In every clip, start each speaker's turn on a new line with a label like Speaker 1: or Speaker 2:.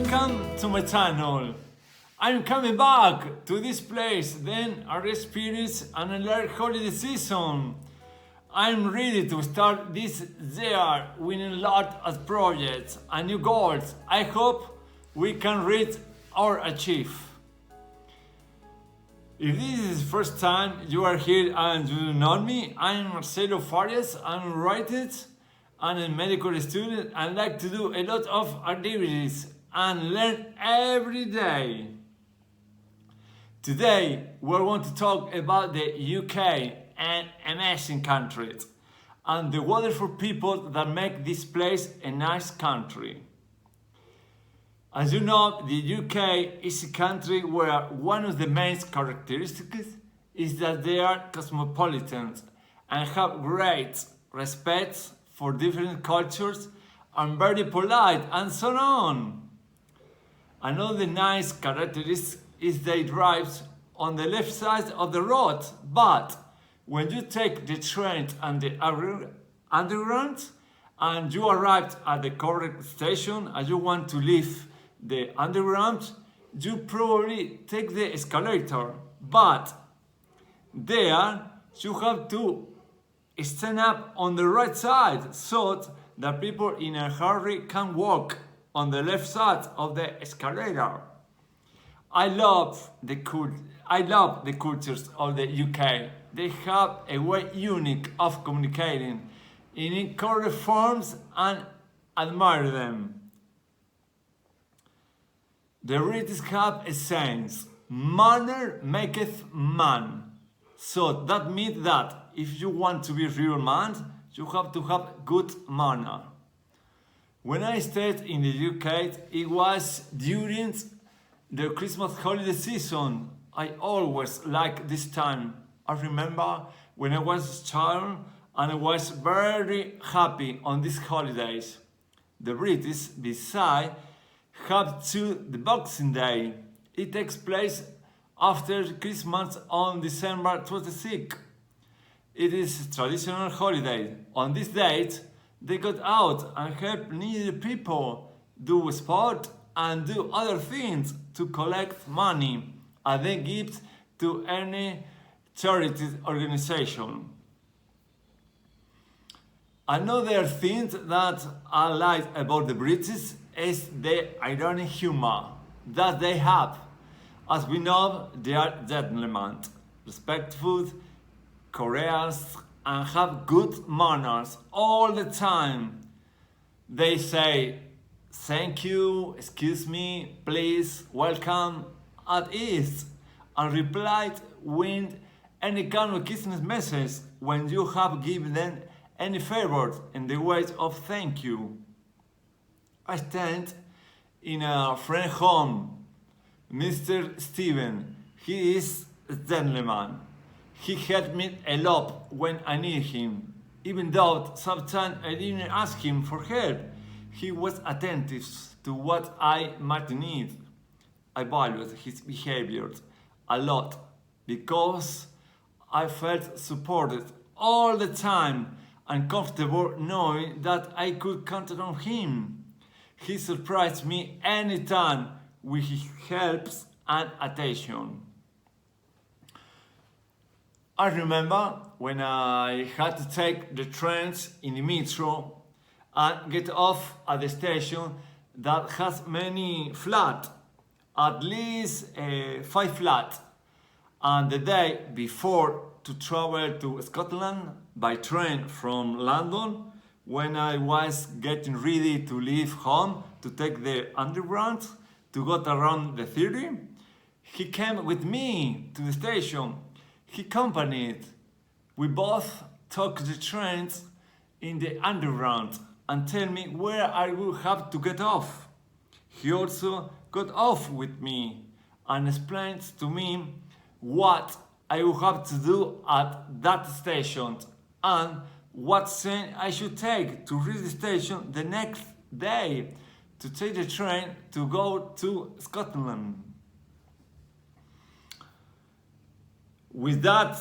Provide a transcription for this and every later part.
Speaker 1: Welcome to my channel. I'm coming back to this place, then our spirits and another holiday season. I'm ready to start this year with a lot of projects and new goals. I hope we can reach or achieve. If this is the first time you are here and you don't know me, I'm Marcelo Farias. I'm a writer and a medical student and like to do a lot of activities and learn every day. Today we're going to talk about the UK, an amazing country, and the wonderful people that make this place a nice country. As you know, the UK is a country where one of the main characteristics is that they are cosmopolitan and have great respect for different cultures and very polite and so on. Another nice characteristic is they drive on the left side of the road, but when you take the train and the underground and you arrive at the correct station and you want to leave the underground, you probably take the escalator, but there you have to stand up on the right side so that people in a hurry can walk on the left side of the escalator. I love the cultures of the UK. They have a way unique of communicating in correct forms and admire them. The British have a saying, manner maketh man. So that means that if you want to be a real man, you have to have good manner. When I stayed in the UK, it was during the Christmas holiday season. I always like this time. I remember when I was a child and I was very happy on these holidays. The British, besides, have the Boxing Day. It takes place after Christmas on December 26th. It is a traditional holiday. On this date, they got out and help needy people, do sport and do other things to collect money and then give to any charity organization. Another thing that I like about the British is the ironic humor that they have. As we know, they are gentlemen, respectful, courteous, and have good manners all the time. They say, thank you, excuse me, please, welcome, at ease, and replied with any kind of Christmas message when you have given them any favor in the way of thank you. I stand in a friend home, Mr. Steven. He is a gentleman. He helped me a lot when I needed him. Even though sometimes I didn't ask him for help, he was attentive to what I might need. I valued his behavior a lot because I felt supported all the time and comfortable knowing that I could count on him. He surprised me anytime with his help and attention. I remember when I had to take the trains in the metro and get off at the station that has many flats, at least 5 flats. And the day before to travel to Scotland by train from London, when I was getting ready to leave home to take the underground to go around the theatre, he came with me to the station. He accompanied. We both took the trains in the underground and tell me where I would have to get off. He also got off with me and explained to me what I would have to do at that station and what train I should take to reach the station the next day to take the train to go to Scotland. With that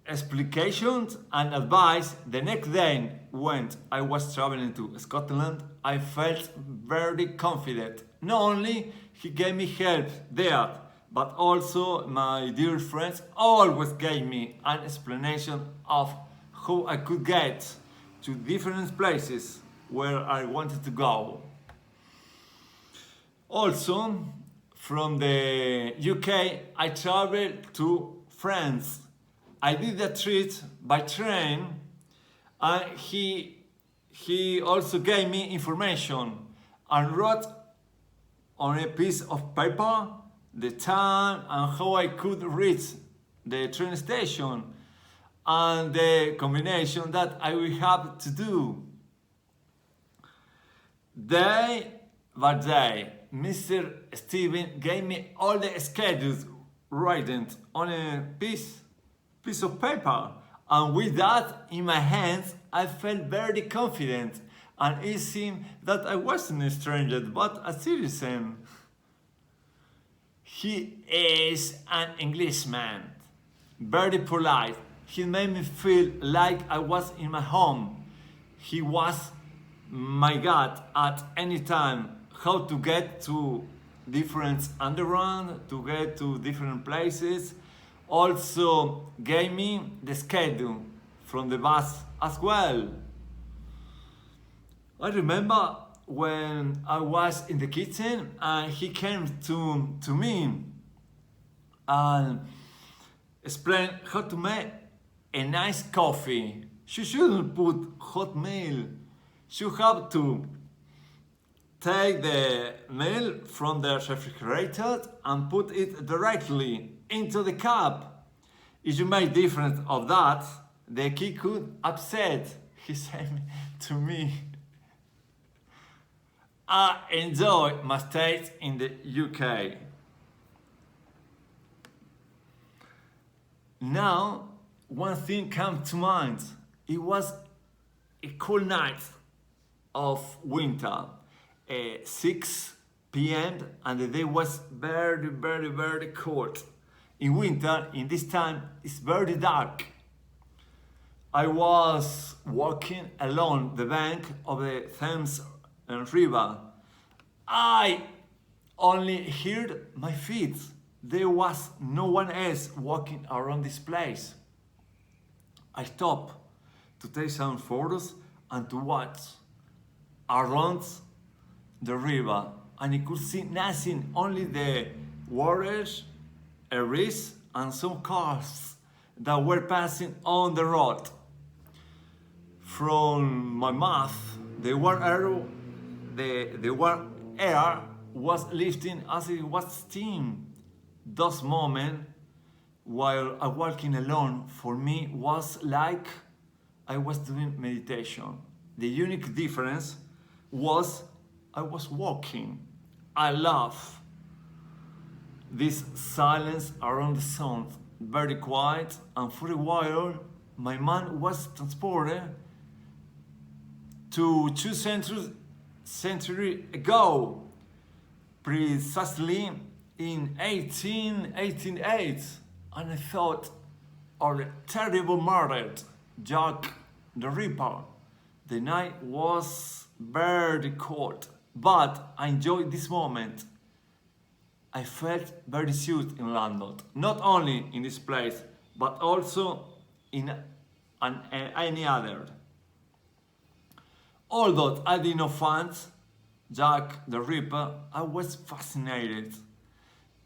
Speaker 1: explications and advice. The next day, when I was traveling to Scotland, I felt very confident. Not only he gave me help there, but also my dear friends always gave me an explanation of how I could get to different places where I wanted to go. Also, from the UK, I traveled to France. I did that trip by train, and he also gave me information and wrote on a piece of paper the time and how I could reach the train station and the combination that I will have to do. Day by day, Mr. Steven gave me all the schedules written on a piece of paper, and with that in my hands, I felt very confident, and it seemed that I wasn't a stranger but a citizen. He is an Englishman, very polite. He made me feel like I was in my home. He was my guide at any time, how to get to different underground, to get to different places. Also gave me the schedule from the bus as well. I remember when I was in the kitchen and he came to me and explained how to make a nice coffee. You shouldn't put hot milk. You have to take the milk from the refrigerator and put it directly into the cup. If you make different of that, the key could upset, he said to me. I enjoy my stay in the UK. Now, one thing comes to mind. It was a cool night of winter, 6 p.m. and the day was very, very, very cold. In winter, in this time, it's very dark. I was walking along the bank of the Thames River. I only heard my feet. There was no one else walking around this place. I stopped to take some photos and to watch around the river, and I could see nothing, only the waters, a reef, and some cars that were passing on the road. From my mouth, the warm air was lifting as it was steam. Those moments while I walking alone for me was like I was doing meditation. The unique difference was I was walking. I love this silence around the sun, very quiet, and for a while my mind was transported to 2 centuries ago, precisely in 1888, and I thought of a terrible murder, Jack the Ripper. The night was very cold, but I enjoyed this moment. I felt very safe in London, not only in this place, but also in any other. Although I did not find Jack the Ripper, I was fascinated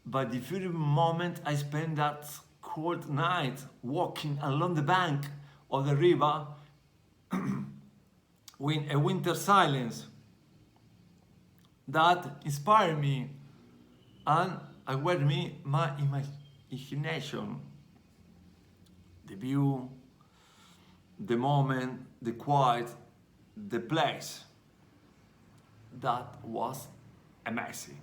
Speaker 1: by the beautiful moment I spent that cold night walking along the bank of the river with a winter silence that inspired me and aware me my imagination, the view, the moment, the quiet, the place. That was amazing.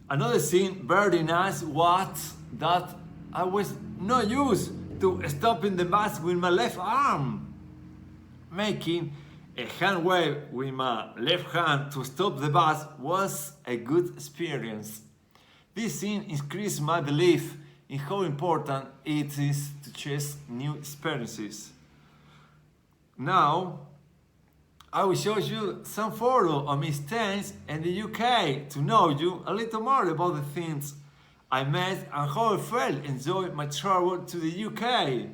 Speaker 1: Another thing very nice was that I was not used to stopping the bus with my left arm. Making a hand wave with my left hand to stop the bus was a good experience. This scene increased my belief in how important it is to chase new experiences. Now, I will show you some photos of me staying in the UK to know you a little more about the things I met and how I felt enjoying my travel to the UK.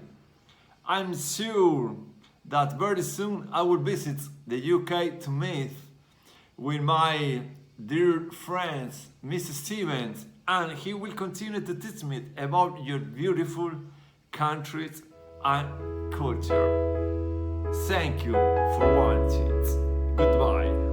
Speaker 1: I'm sure that very soon I will visit the UK to meet with my dear friend, Mr. Stevens, and he will continue to teach me about your beautiful countries and culture. Thank you for watching. Goodbye.